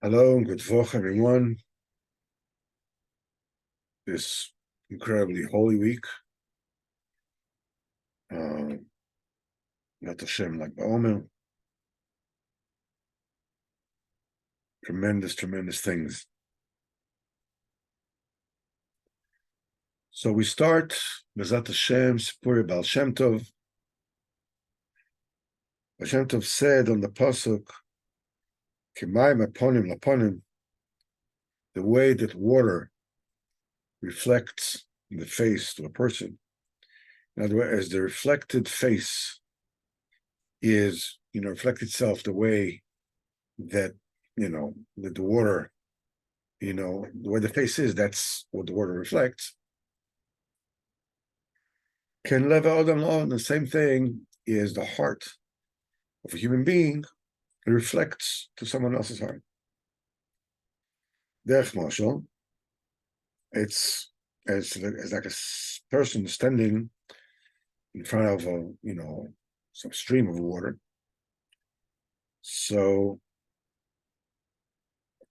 Hello and good Vach, everyone. This incredibly holy week. Let Hashem like Ba'omer. Tremendous things. So we start Bezat Hashem, Sipurey Baal Shem Tov. Baal Shem Tov said on the pasuk, Kimayim aponim laponim, the way that water reflects in the face to a person. In other words, as the reflected face is, reflect itself the way that, that the water, the way the face is, that's what the water reflects. Can leva adam on the same thing is the heart of a human being. It reflects to someone else's heart. Derech mashal, it's as like a person standing in front of some stream of water. So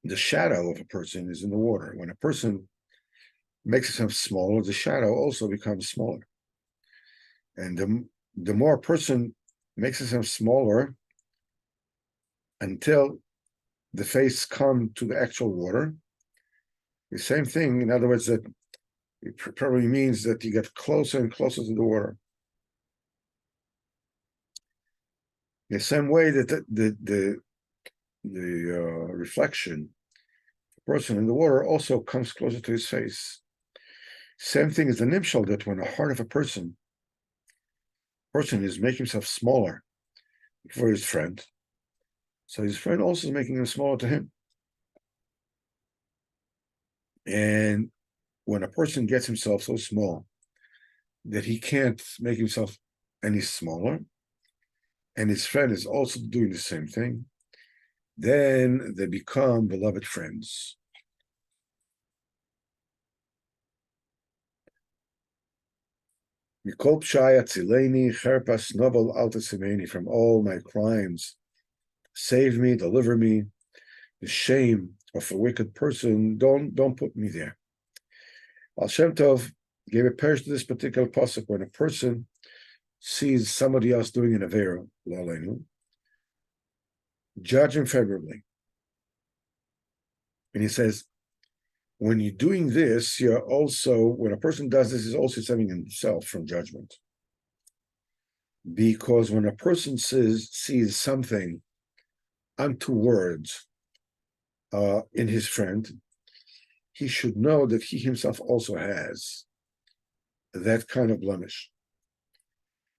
the shadow of a person is in the water. When a person makes himself smaller, the shadow also becomes smaller. And the more a person makes himself smaller until the face comes to the actual water, the same thing, in other words, that it probably means that you get closer and closer to the water. The same way that the reflection of the person in the water also comes closer to his face. Same thing as the nimshal, that when the heart of a person is making himself smaller for his friend, so his friend also is making him smaller to him. And when a person gets himself so small that he can't make himself any smaller, and his friend is also doing the same thing, then they become beloved friends. From all my crimes, save me, deliver me. The shame of a wicked person, don't put me there. Baal Shem Tov gave a parish to this particular pasuk. When a person sees somebody else doing an avera, judge him favorably. And he says, when you're doing this, you're also, when a person does this, he's also saving himself from judgment. Because when a person sees something untoward in his friend, he should know that he himself also has that kind of blemish.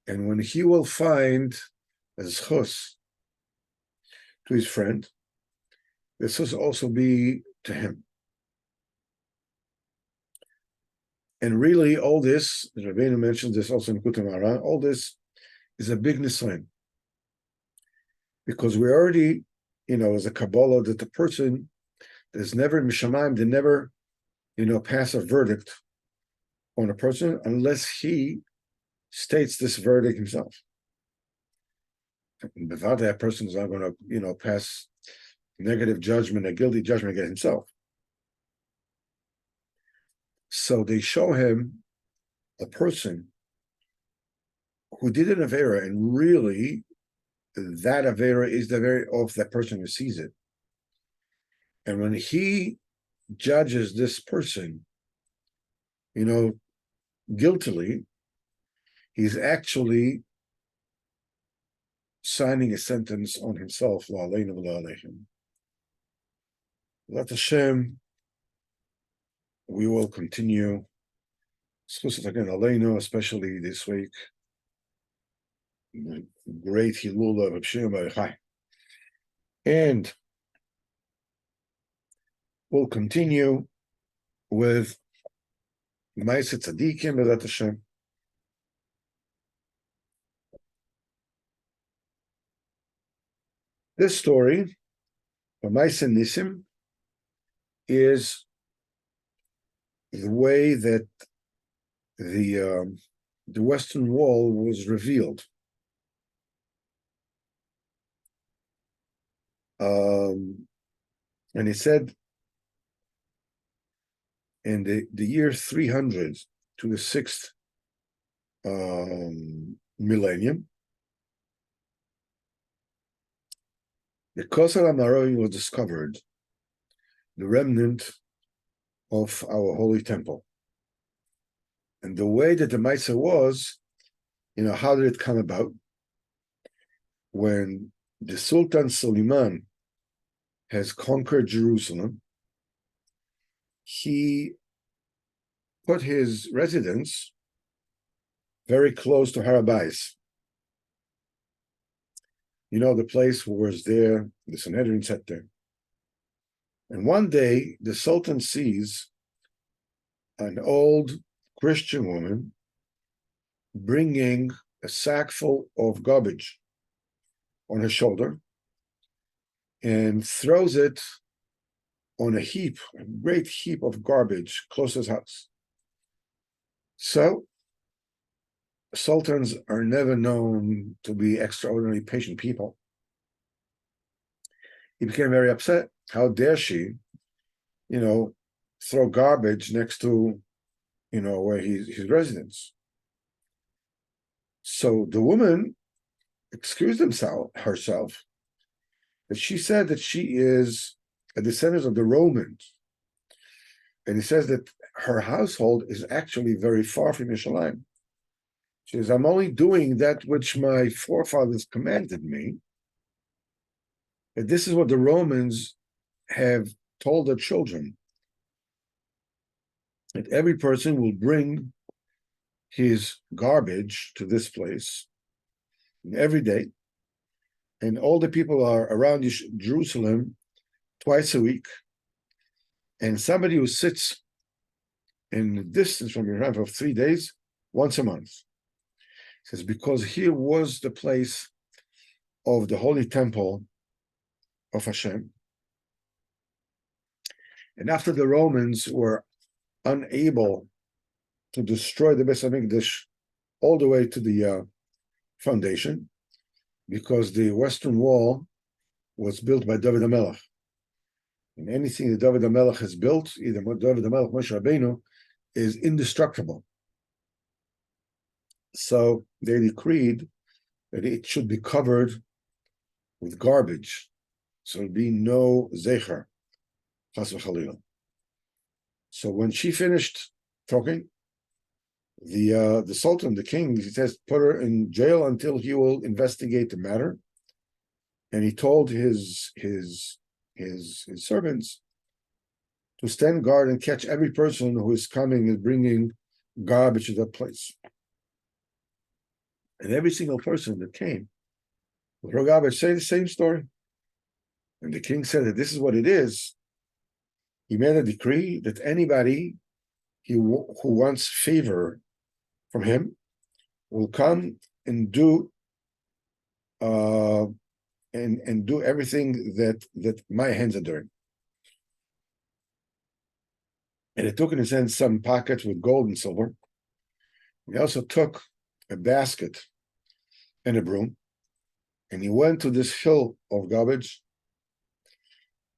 And when he will find a Sichos to his friend, this will also be to him. And really, all this, as Rabbeinu mentioned this also in Haran, all this is a big nisayon. Because we already, as a Kabbalah, that the person there's never mishamayim, they never, pass a verdict on a person unless he states this verdict himself. And without that person is not going to, pass negative judgment, a guilty judgment against himself. So they show him a person who did an avera, and really that avera is the avera of that person who sees it. And when he judges this person, guiltily, he's actually signing a sentence on himself. Let Hashem, we will continue, especially this week. Great Hilula of Shimon Bar Yochai. And we'll continue with Ma'aseh Tzadikim, Bezat Hashem. This story, Ma'aseh Nisim, is the way that the Western Wall was revealed. And he said in the year 300 to the sixth millennium, the Kosel Amaroi was discovered, the remnant of our holy temple. And the way that the Maisa was, how did it come about? When the Sultan Suleiman has conquered Jerusalem, he put his residence very close to Haran. The place was there, the Sanhedrin sat there. And one day, the Sultan sees an old Christian woman bringing a sack full of garbage on her shoulder and throws it on a great heap of garbage close to his house. So, sultans are never known to be extraordinarily patient people. He became very upset. How dare she, throw garbage next to, where his residence. So the woman excused herself, that she said that she is a descendant of the Romans. And he says that her household is actually very far from Yerushalayim. She says, I'm only doing that which my forefathers commanded me. And this is what the Romans have told their children, that every person will bring his garbage to this place every day, and all the people are around Jerusalem twice a week, and somebody who sits in the distance from Yerushalayim for 3 days, once a month. It says, because here was the place of the holy temple of Hashem. And after the Romans were unable to destroy the Beis HaMikdash all the way to the foundation, because the Western Wall was built by David HaMelech. And anything that David HaMelech has built, either David HaMelech, Moshe Rabbeinu, is indestructible. So they decreed that it should be covered with garbage, so there'd be no zecher, chas v'chalila. So when she finished talking, the Sultan, the king, he says, put her in jail until he will investigate the matter. And he told his servants to stand guard and catch every person who is coming and bringing garbage to that place. And every single person that came with her garbage say the same story. And the king said that this is what it is. He made a decree that anybody who wants favor from him will come and do and do everything that my hands are doing. And he took in his hand some pockets with gold and silver. He also took a basket and a broom, and he went to this hill of garbage,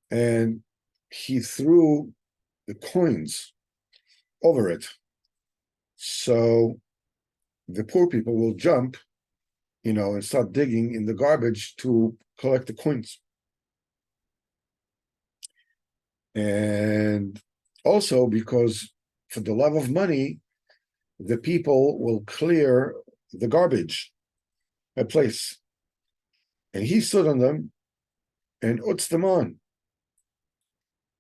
and he threw the coins over it. So the poor people will jump, and start digging in the garbage to collect the coins. And also because for the love of money, the people will clear the garbage at place. And he stood on them and utzed them on.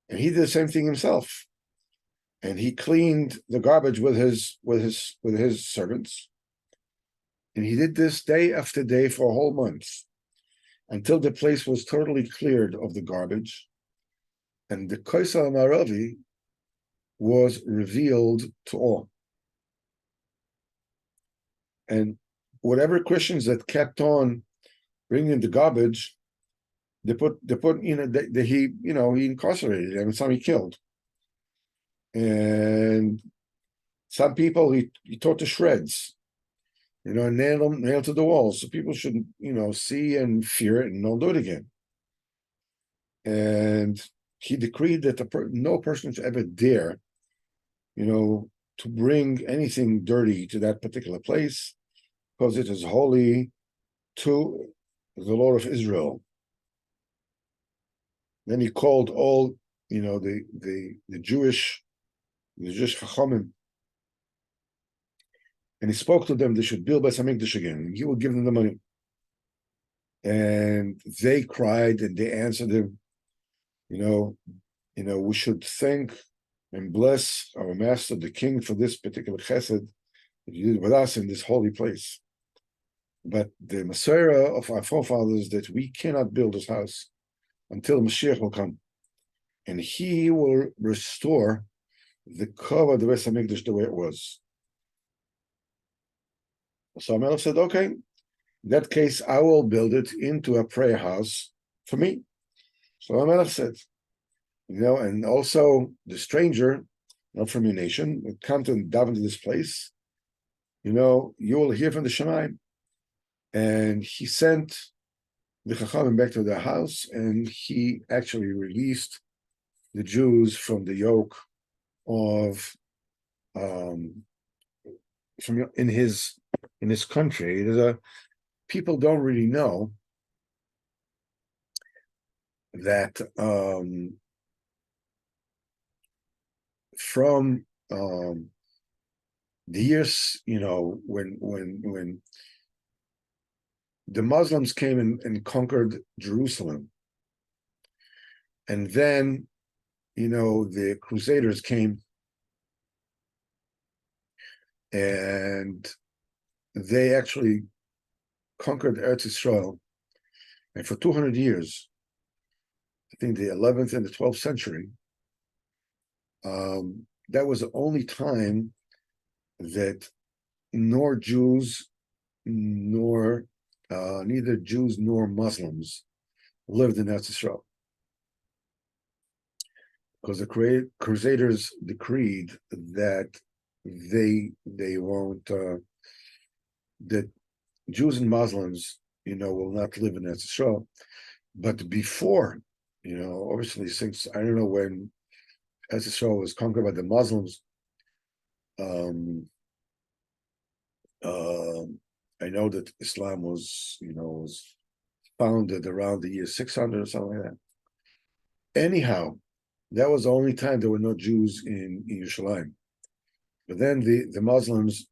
And he did the same thing himself. And he cleaned the garbage with his servants. And he did this day after day for a whole month, until the place was totally cleared of the garbage. And the Kosel Maravi was revealed to all. And whatever Christians that kept on bringing the garbage, he incarcerated them, and some he killed. And some people he tore to shreds, and nailed to the walls. So people should, see and fear it and don't do it again. and he decreed that no person should ever dare, to bring anything dirty to that particular place, because it is holy to the Lord of Israel. Then he called all, the Jewish Chachamim, and he spoke to them. They should build Beis Hamikdash again, and he would give them the money. And they cried, and they answered him, we should thank and bless our master, the king, for this particular chesed that you did with us in this holy place. But the Messiah of our forefathers, that we cannot build this house until Mashiach will come, and he will restore the cover of the Beis Hamikdash the way it was. So Melech said, okay, in that case, I will build it into a prayer house for me. So Melech said, and also the stranger, not from your nation, will come to daven to this place. You will hear from the Shemaim. And he sent the Chachamim back to their house, and he actually released the Jews from the yoke of in his country. People don't really know that from the years, when the Muslims came and conquered Jerusalem, and then the Crusaders came and they actually conquered Eretz Israel, and for 200 years, I think the 11th and the 12th century, that was the only time that neither Jews nor Muslims lived in Eretz Israel, because the Crusaders decreed that they won't, that Jews and Muslims, will not live in Eretz Israel. But before, obviously, since I don't know when Eretz Israel was conquered by the Muslims, I know that Islam was founded around the year 600 or something like that. Anyhow, that was the only time there were no Jews in Yerushalayim. But then the Muslims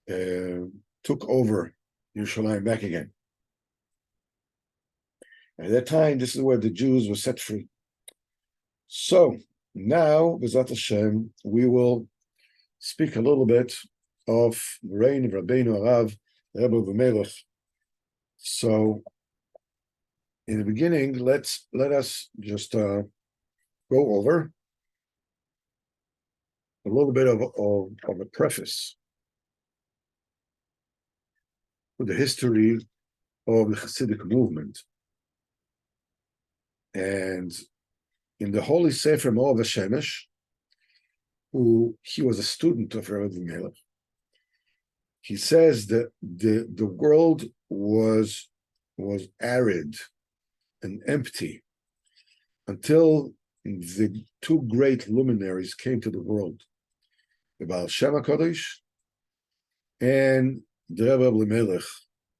took over Yerushalayim back again. At that time, this is where the Jews were set free. So now, B'ezrat Hashem, we will speak a little bit of the reign of Rabbeinu Harav, Rebbe V'Melech. So, in the beginning, let us just go over a little bit of a preface to the history of the Hasidic movement. And in the Holy Sefer Moav HaShemesh, he was a student of Rebbe V'Melech, he says that the world was arid and empty until the two great luminaries came to the world, the Baal Shem HaKadosh and the Rebbe V'Melech,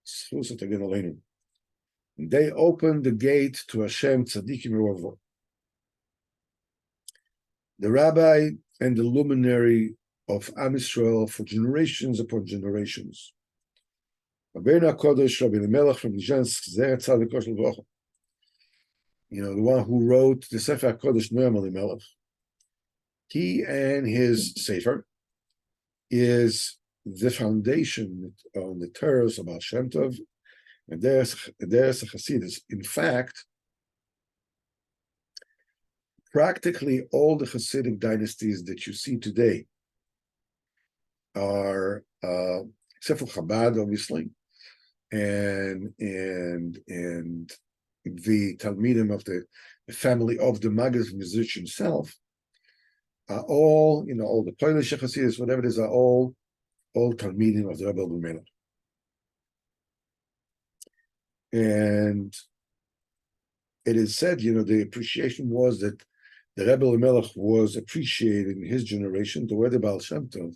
Sichos Again Aleinu. They opened the gate to Hashem Tzadikim Yerovah. The rabbi and the luminary of Am Yisrael for generations upon generations. Rabbeinu HaKadosh, Rabbi Melech from Nizhensk, Zer Tzadik Kosh L'Vrocha. The one who wrote the Sefer HaKadosh Noam Elimelech. He and his Sefer is the foundation on the Torahs of Baal Shem Tov and Deres Hasidus. In fact, practically all the Hasidic dynasties that you see today are, except for Chabad, obviously, and the Talmidim of the family of the Maggid musician himself, are all, all the Polish Hasidus, whatever it is, are all Talmidim of the Rebbe V'Melech. And it is said, the appreciation was that the Rebbe Melech was appreciated in his generation the way the Baal Shem Tov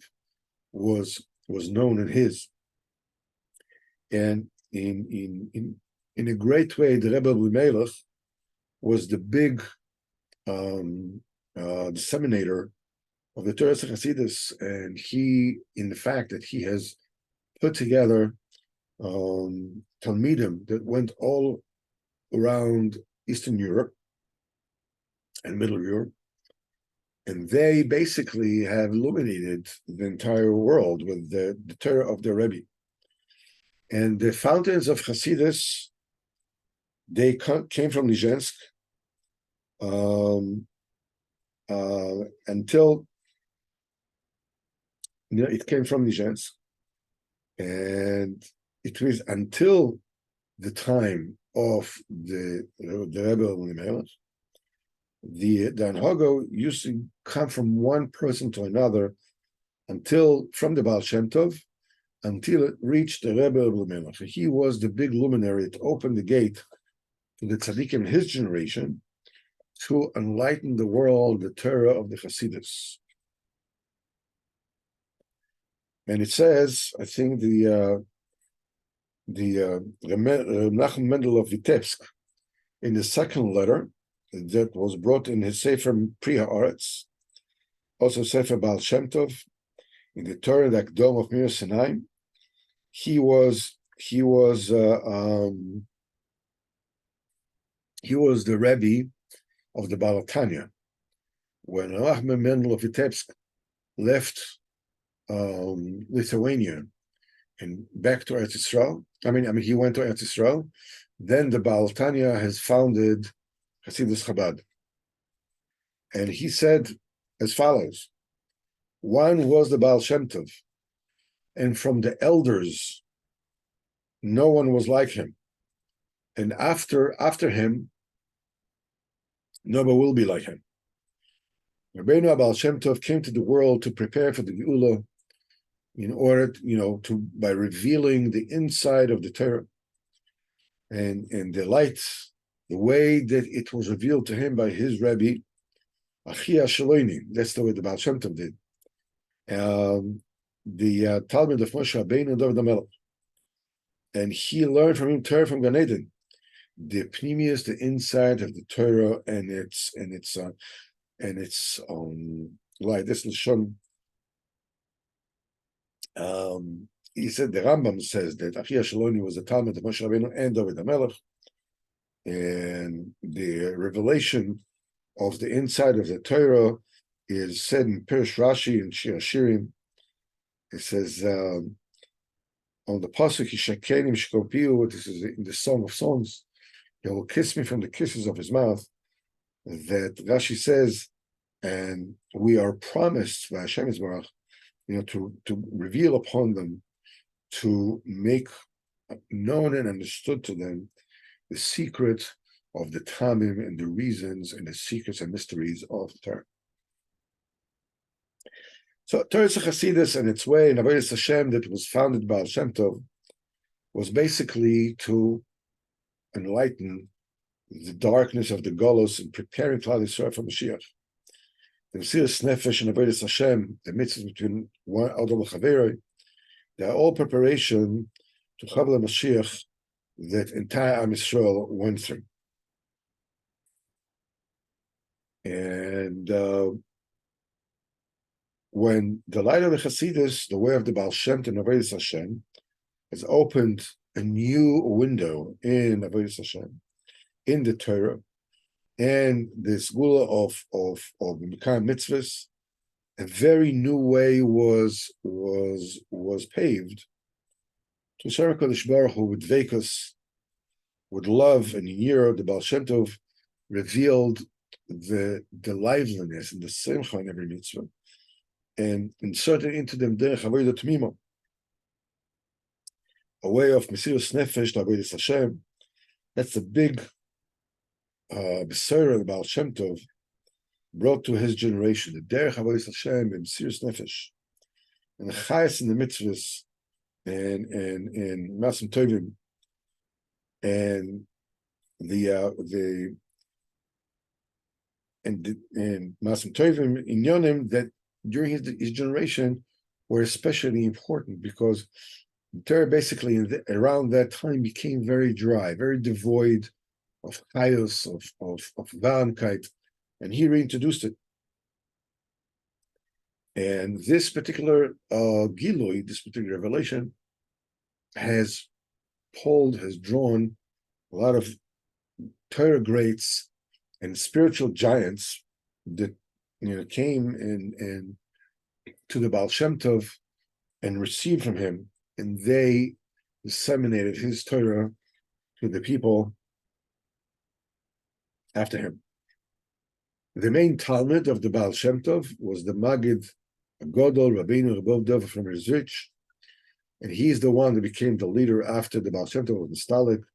was known in his. And in a great way, the Rebbe Melech was the big disseminator of the Torah Hasidus, and he, in the fact that he has put together Talmidim that went all around Eastern Europe and Middle Europe, and they basically have illuminated the entire world with the Torah of the Rebbe. And the fountains of Hasidus, they came from Nizhensk until it came from Nizhensk, and it was until the time of the Rebbe Melech. The Anhago used to come from one person to another from the Baal Shem Tov until it reached the Rebbe Melech. He was the big luminary that opened the gate to the Tzadikim in his generation to enlighten the world, the Torah of the Hasidus. And it says, I think the Menachem Mendel of Vitebsk, in the second letter that was brought in his Sefer Pri Haaretz, also Sefer Baal Shem Tov, in the Torah Akdom of Mir Sinai, he was the Rebbe of the Baal Tanya. When Menachem Mendel of Vitebsk left Lithuania and back to Eretz Yisrael, he went to Eretz Yisrael, then the Baal Tanya has founded Hasidus Chabad. And he said as follows: one was the Baal Shem Tov, and from the elders, no one was like him. And after him, nobody will be like him. Rabbeinu Baal Shem Tov came to the world to prepare for the Geula in order, by revealing the inside of the Torah and the light, the way that it was revealed to him by his Rebbe, Achia Shaloini. That's the way the Baal Shem Tov did. The Talmud of Moshe Rabbeinu and David HaMelech. And he learned from him Torah from Gan Eden, the pnimius, the inside of the Torah and its light. This Lashon. He said, the Rambam says that Achia Shaloini was the Talmud of Moshe Rabbeinu and David HaMelech, and the revelation of the inside of the Torah is said in Pirush Rashi and Shir Hashirim. It says on the pasuk, Yishakenim Shkopiu, this is in the Song of Songs, he will kiss me from the kisses of his mouth. That Rashi says, and we are promised by Hashem Yisbarach, to reveal upon them, to make known and understood to them the secret of the Tamim and the reasons and the secrets and mysteries of the Torah. So Torah Chasidus and its way in Avodas Hashem that was founded by Baal Shem Tov was basically to enlighten the darkness of the Golos and preparing Klal Yisrael for Mashiach. The Mesiras Nefesh and Avodas Hashem, the mitzvahs between one Adam and Chaverei, they are all preparation to Chavla Mashiach that entire Am Yisrael went through. And when the light of the Hasidus, the way of the Baal Shem and Avodas Hashem, has opened a new window in Avodas Hashem, in the Torah, and this gula of Mekayim mitzvahs, a very new way was paved to Hashem Kodesh Baruch Hu with Vekas, with love and yira. The Baal Shem Tov revealed the liveliness and the simcha in every mitzvah, and inserted into them derech avodah tmima, a way of Mesiras Nefesh to Avodas Hashem. That's the big Besorah the Baal Shem Tov brought to his generation, the derech avodas Hashem and Mesiras Nefesh, and the chayas in the mitzvahs, and Masim Tovim, and the and Masim Tovim in Yonim that during his generation were especially important because the Torah basically around that time became very dry, very devoid of chayos, of vaamkeit, and he reintroduced it. And this particular gilui, this particular revelation, has drawn a lot of Torah greats and spiritual giants that came and to the Baal Shem Tov and received from him, and they disseminated his Torah to the people after him. The main Talmud of the Baal Shem Tov was the Magid Godol Rabbeinu Rabov Dov from Rizrich, and he's the one that became the leader after the Baal Shem Tov was installed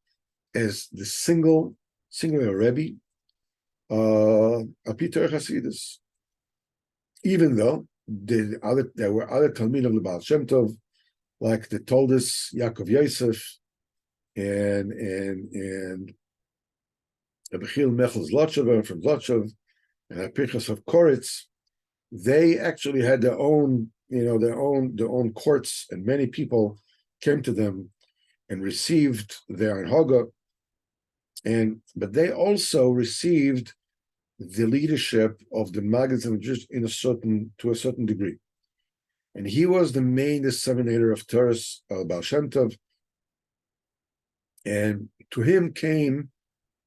as the singular Rebbe, Apitor Hasidus. Even though there were other Talmud of the Baal Shem Tov, like the Toldus Yaakov Yosef and Abichil Mechel Zlotchev from Zlotchev and Apirchas of Koritz. They actually had their own courts, and many people came to them and received their anhaga, but they also received the leadership of the Maggid just to a certain degree. And he was the main disseminator of Torah's Baal Shem Tov, and to him came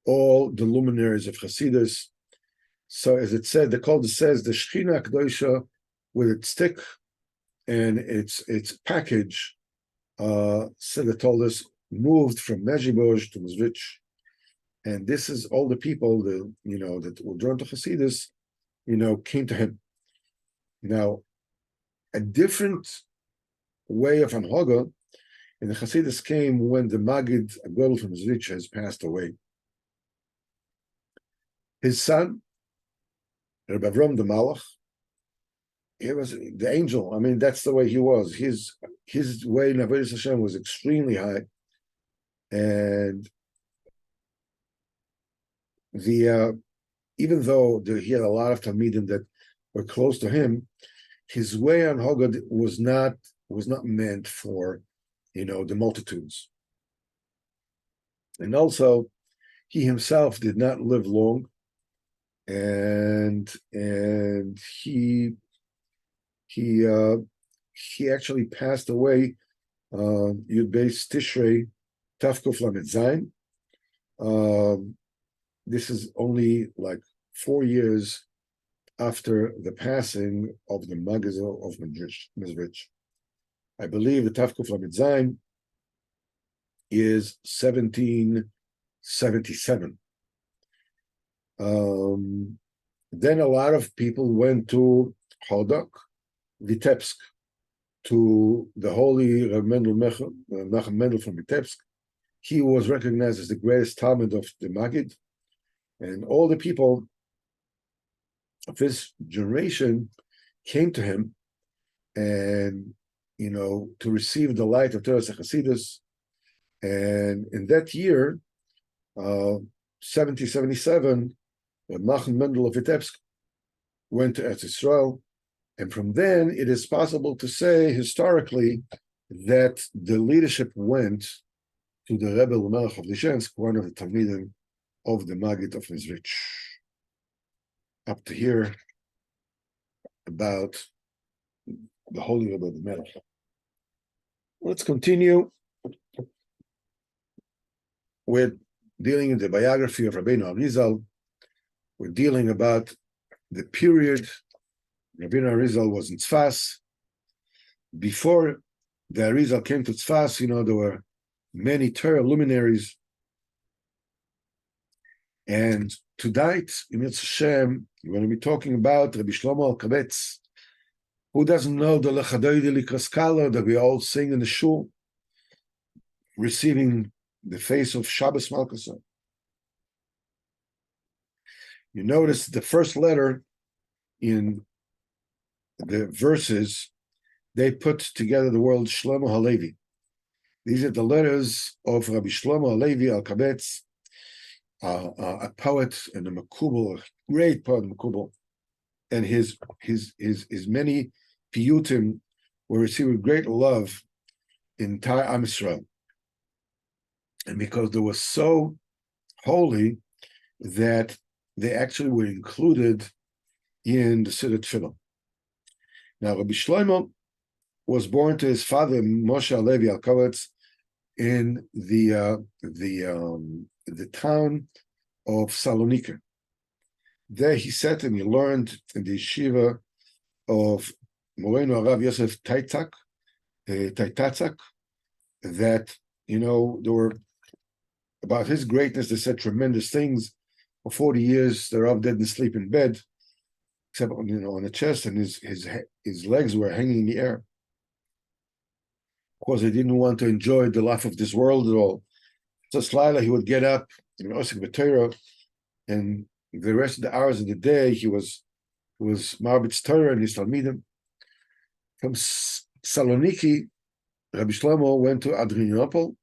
all the luminaries of Hasidus. So as it said, the Kolder says, the Shechina Kedosha with its stick and its package, said the Toldus, moved from Mezhiboj to Mizrich. And this is all the people that were drawn to Hasidus, came to him. Now, a different way of Anhaga in the Hasidus came when the Magid Agol from Mizrich has passed away. His son, Rabbi Avram the Malach, he was the angel. I mean, that's the way he was. His way in Avodas Hashem was extremely high, and even though he had a lot of talmidim that were close to him, his way on Hogad was not meant for the multitudes, and also he himself did not live long. And he actually passed away Yud Beis Tishrei Tafkuf Lamed Zayin. This is only like 4 years after the passing of the Magazel of Mizrich. I believe the Tafkuf Lamed Zayin is 1777. Then a lot of people went to Hodok, Vitebsk, to the holy Rav Menachem Mendel from Vitebsk. He was recognized as the greatest Talmud of the Magid, and all the people of his generation came to him, and to receive the light of Torah Hasidus. And in that year, 1777. Menachem Mendel of Vitebsk went to Eretz Yisrael, and from then it is possible to say historically that the leadership went to the Rebbe Melech of Lishensk, one of the Talmidim of the Maggid of Mizrich. Up to here about the Holy Rebbe Melech. Let's continue with dealing in the biography of Rabbeinu Arizal. We're dealing about the period Rabbeinu Arizal was in Tzfas. Before the Arizal came to Tzfas, there were many Torah luminaries. And tonight, in Yitzhak Hashem, we're going to be talking about Rabbi Shlomo Alkabetz. Who doesn't know the Lechadoidi Likraskala that we all sing in the shul, receiving the face of Shabbos Malkasa? You notice the first letter in the verses, they put together the word Shlomo Halevi. These are the letters of Rabbi Shlomo Halevi Alkabetz. a poet and a makubal, a great poet makubal, and his many piyutim were received with great love in entire Am Yisrael. And because they were so holy that they actually were included in the Siddur Tefillah. Now, Rabbi Shlomo was born to his father Moshe Alevi Alkowitz in the town of Saloniki. There he sat and he learned in the yeshiva of Moreno Arav Yosef Taitatzak, that, there were, about his greatness, they said tremendous things. For 40 years, the Rav didn't sleep in bed, except on the chest, and his legs were hanging in the air. Of course, he didn't want to enjoy the life of this world at all. So Slayla, he would get up in Osik B'Torah, and the rest of the hours of the day, he was Marbitz Torah and his Talmidim. From Saloniki, Rabbi Shlomo went to Adrianople,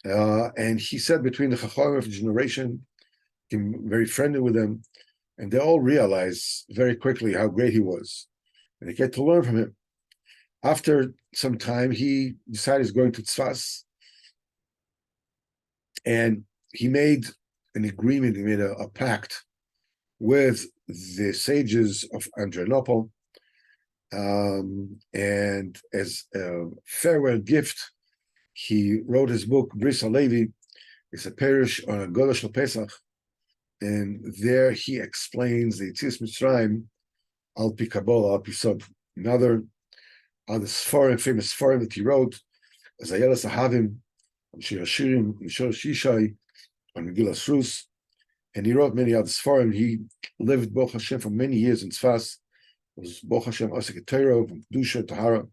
and he said between the Chachamim of the generation, became very friendly with them, and they all realized very quickly how great he was, and they get to learn from him. After some time, he decided he's going to Tzfas, and he made an agreement, he made a pact with the sages of Adrianople, and as a farewell gift, he wrote his book, Bris HaLevi. It's a parish on a Golah Shel Pesach, and there he explains the Yetzias Mitzrayim al pi Kabbalah, al pi Sod. Another Sfarim, famous Sfarim that he wrote, as Ayelas Ahavim, on Shir Hashirim, on Shor Shishai, on Megillas Rus, and he wrote many other Sfarim. He lived, Baruch Hashem, for many years in Tzfas. It was Baruch Hashem Osek Torah, from Kedusha, Tahara.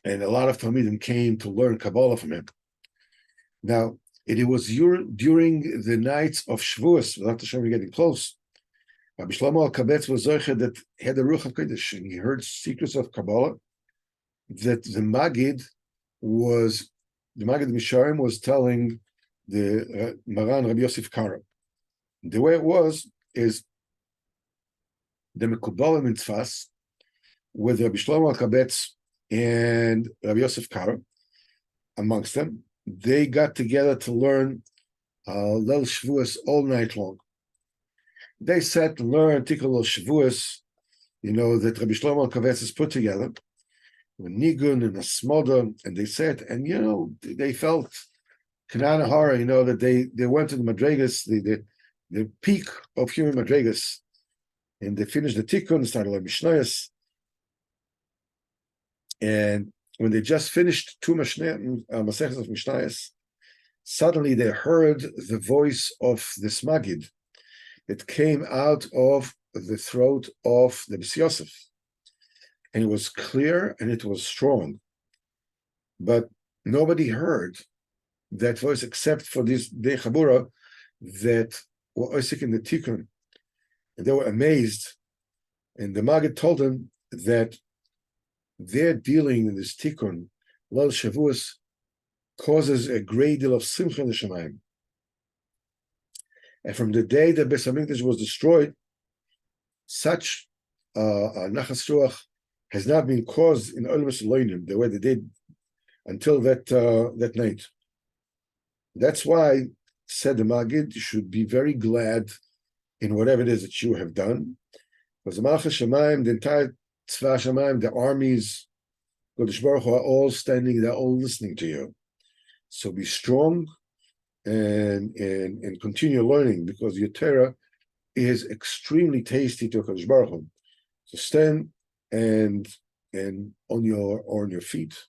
And a lot of Talmidim came to learn Kabbalah from him. Now, it was during the nights of Shavuos, without the Shem getting close, Rabbi Shlomo Alkabetz was Zocher that had the Ruach HaKodesh, and he heard secrets of Kabbalah, that the Magid Misharim was telling the Maran Rabbi Yosef Karo. The way it was is the Mekubalim in Tzfas with Rabbi Shlomo Alkabetz and Rabbi Yosef Karo, amongst them, they got together to learn Leil Shavuos all night long. They sat and learned Tikkun Shavuos, that Rabbi Shlomo Alkabetz has put together, with Nigun and Asmoda, and they sat, and they felt Kanana Hara, that they went to the Madregas, the peak of human Madregas, and they finished the Tikkun, started like Mishnayos. And when they just finished two Masechos of Mishnayos, suddenly they heard the voice of this Magid. It came out of the throat of the B'si Yosef. And it was clear and it was strong. But nobody heard that voice except for this Dei Chabura that were Osik in the Tikkun. And they were amazed. And the Magid told them that their dealing in this Tikkun, Leil Shavuos, causes a great deal of simcha in the Shemayim. And from the day that Beis HaMikdash was destroyed, such nachas ruach has not been caused in Olam Elonim the way they did until that night. That's why, said the Magid, you should be very glad in whatever it is that you have done, because the Malach Shemayim, the entire Tzva Shemayim, the armies, Kodesh Baruch Hu, are all standing, they're all listening to you. So be strong and continue learning, because your Torah is extremely tasty to Kodesh Baruch Hu. So stand and on your feet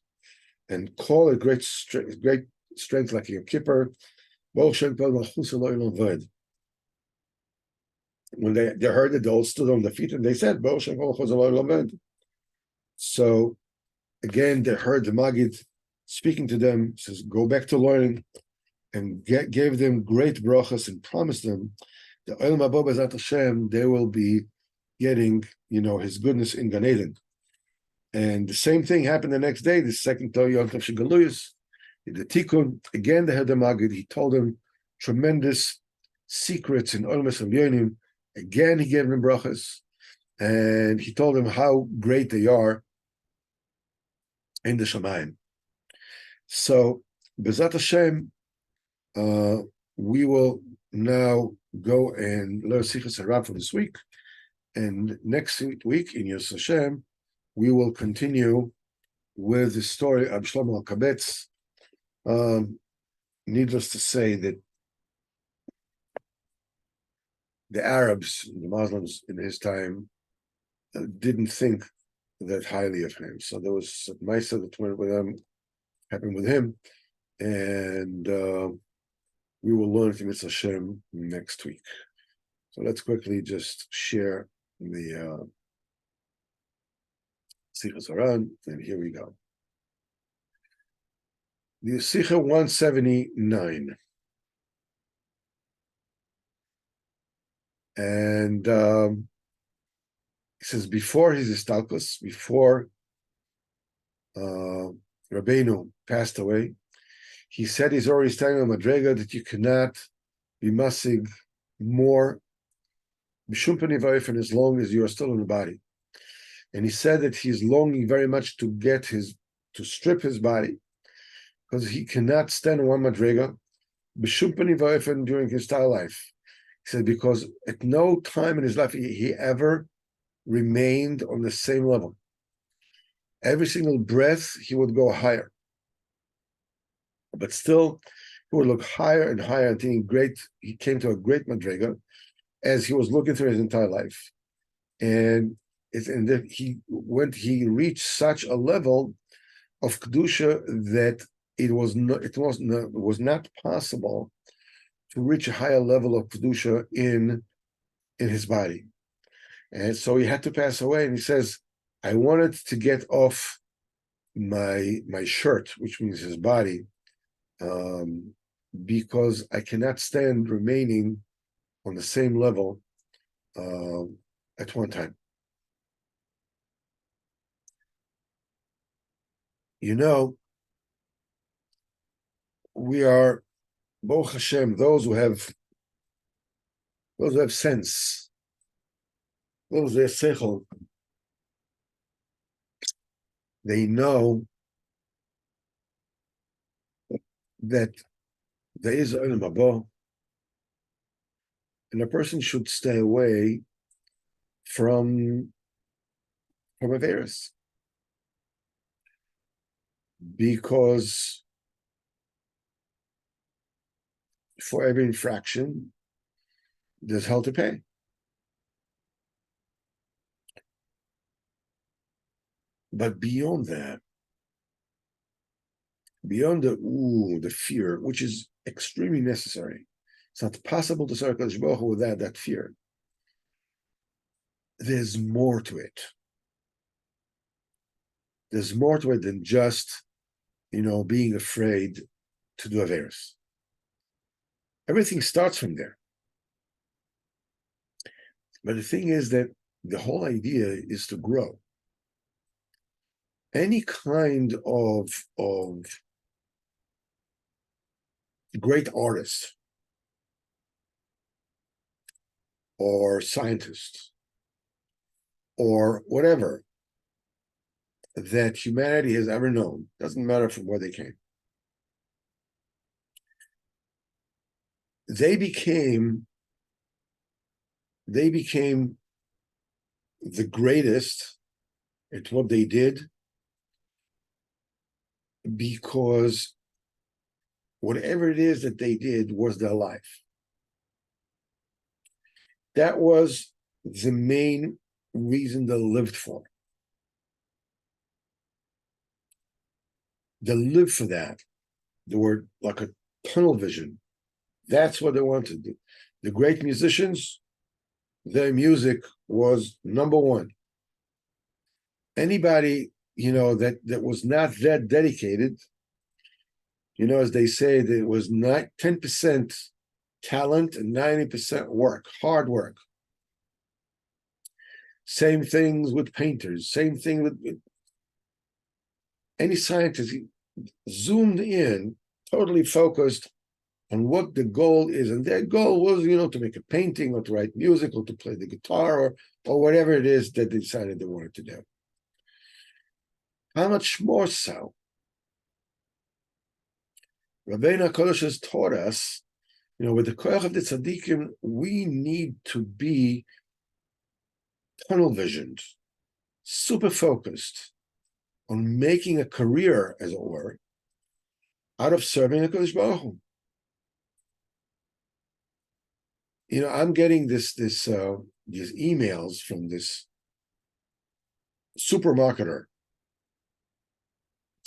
and call a great strength like your Kippur. When they heard it, they all stood on their feet and they said, so again, they heard the Magid speaking to them, says, go back to learning, and gave them great brachas and promised them the Olam Haba B'ezrat Hashem, they will be getting, his goodness in Gan Eden. And the same thing happened the next day, the second Yom Tov Shegaluyos. The Tikkun, again, they had the Magid. He told them tremendous secrets in Olmes and Yonim. Again, he gave them brachas, and he told them how great they are in the Shamayim. So, Bezat Hashem, we will now go and learn Sichos Haran for this week. And next week, in Yos Hashem, we will continue with the story of Shlomo HaKabetz. Needless to say that the Arabs, the Muslims in his time, didn't think that highly of him. So there was Maisa that went with him, happened with him, and we will learn from Mitzvah Hashem next week. So let's quickly just share the Sichos Haran, and here we go. The Sicha 179. And it says, before his istalkus, before Rabbeinu passed away, he said he's already standing on Madrega that you cannot be masig more b'shum peni v'ofen as long as you are still in the body. And he said that he's longing very much to strip his body, because he cannot stand on one Madrega b'shum peni v'ofen during his entire life. He said because at no time in his life he ever remained on the same level. Every single breath he would go higher, but still he would look higher and higher until he came to a great madrega as he was looking through his entire life, and he reached such a level of kedusha that it was not possible to reach a higher level of kedusha in his body. And so he had to pass away. And he says, I wanted to get off my shirt, which means his body, because I cannot stand remaining on the same level at one time. You know, we are, Baruch Hashem, those who have sense, those who have seichel, they know that there is olam haba, and a person should stay away from a virus, because for every infraction, there's hell to pay. But beyond that, beyond the fear, which is extremely necessary, it's not possible to serve HaKadosh Baruch Hu without that fear. There's more to it. There's more to it than just, being afraid to do averos. Everything starts from there. But the thing is that the whole idea is to grow. Any kind of great artist or scientist or whatever that humanity has ever known, doesn't matter from where they came, they became the greatest at what they did because whatever it is that they did was their life. That was the main reason they lived for. They lived for that. They were like a tunnel vision. That's what they wanted to do. The great musicians, their music was number one. Anybody, that was not that dedicated, as they say, there was not 10% talent and 90% work, hard work. Same things with painters, same thing with any scientist. He zoomed in totally focused on what the goal is. And their goal was, to make a painting or to write music or to play the guitar or whatever it is that they decided they wanted to do. How much more so? Rabbeinu HaKadosh has taught us, with the koach of the tzadikim, we need to be tunnel visioned, super focused on making a career, as it were, out of serving HaKadosh Baruch Hu. I'm getting these emails from this supermarketer.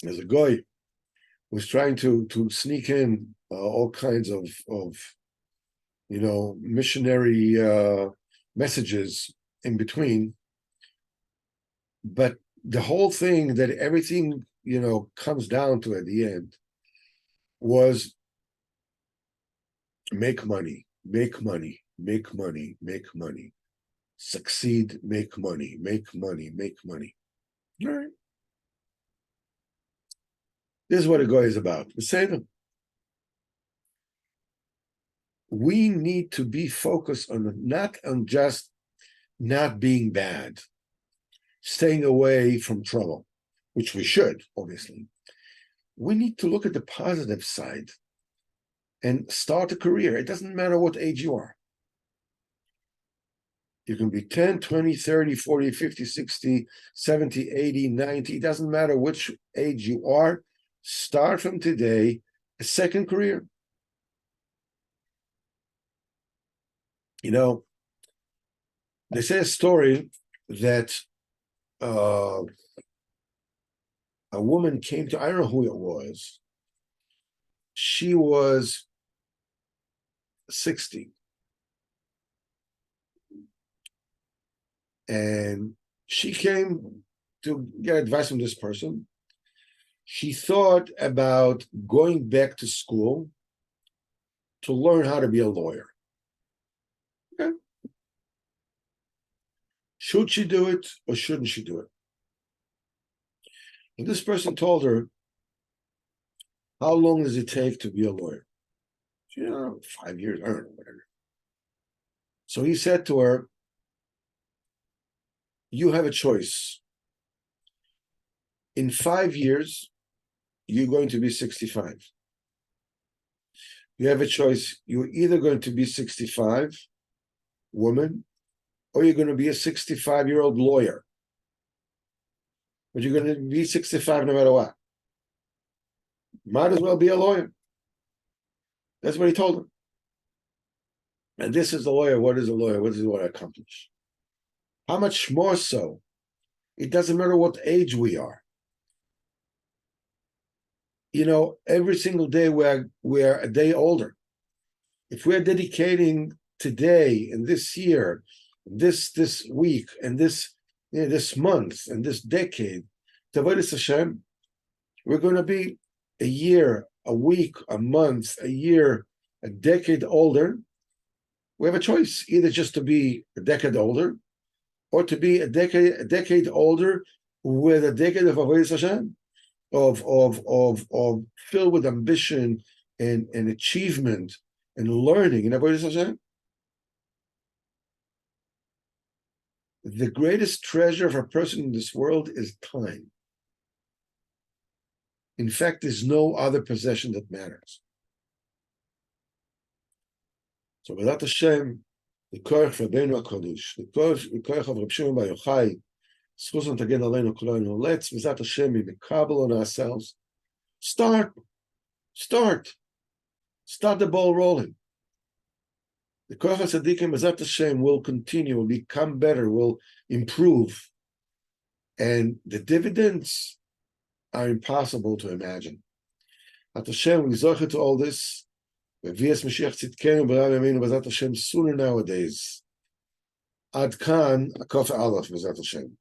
There's a guy who's trying to sneak in all kinds of missionary messages in between. But the whole thing that everything, comes down to at the end was make money, make money, make money, make money, succeed, make money, make money, make money. All right. This is what a guy is about. We need to be focused on not just not being bad, staying away from trouble, which we should, obviously. We need to look at the positive side and start a career. It doesn't matter what age you are. You can be 10, 20, 30, 40, 50, 60, 70, 80, 90. It doesn't matter which age you are. Start from today a second career. They say a story that a woman came to, I don't know who it was. She was 60. And she came to get advice from this person. She thought about going back to school to learn how to be a lawyer. Okay. Should she do it or shouldn't she do it? And this person told her, how long does it take to be a lawyer? She, 5 years, I don't know, whatever. So he said to her, you have a choice. In 5 years, you're going to be 65. You have a choice. You're either going to be 65, woman, or you're going to be a 65-year-old lawyer. But you're going to be 65 no matter what. Might as well be a lawyer. That's what he told her. And this is the lawyer. What is a lawyer? What does he want to accomplish? How much more so? It doesn't matter what age we are. Every single day we're a day older. If we're dedicating today and this year, this week, and this month and this decade to Avodas Hashem, we're going to be a year, a week, a month, a year, a decade older. We have a choice, either just to be a decade older or to be a decade older with a decade of Avodas Hashem, of filled with ambition and achievement and learning in Avodas Hashem. The greatest treasure of a person in this world is time. In fact, there's no other possession that matters. So, without Hashem, the koach of Rabbeinu HaKadosh, the koach of Reb Shimon Bar Yochai, Sichos Tagen Aleinu Kulanu. Let's, without Hashem, be mekabel on ourselves. Start the ball rolling. The koach of Tzadikim, without Hashem, will continue, will become better, will improve, and the dividends are impossible to imagine. At Hashem, we zoche to all this. V'vias Mashiach Tzidkenu b'Ram Yameinu b'Zat Hashem sooner nowadays. Ad kan, Akof Aleph b'Zat Hashem.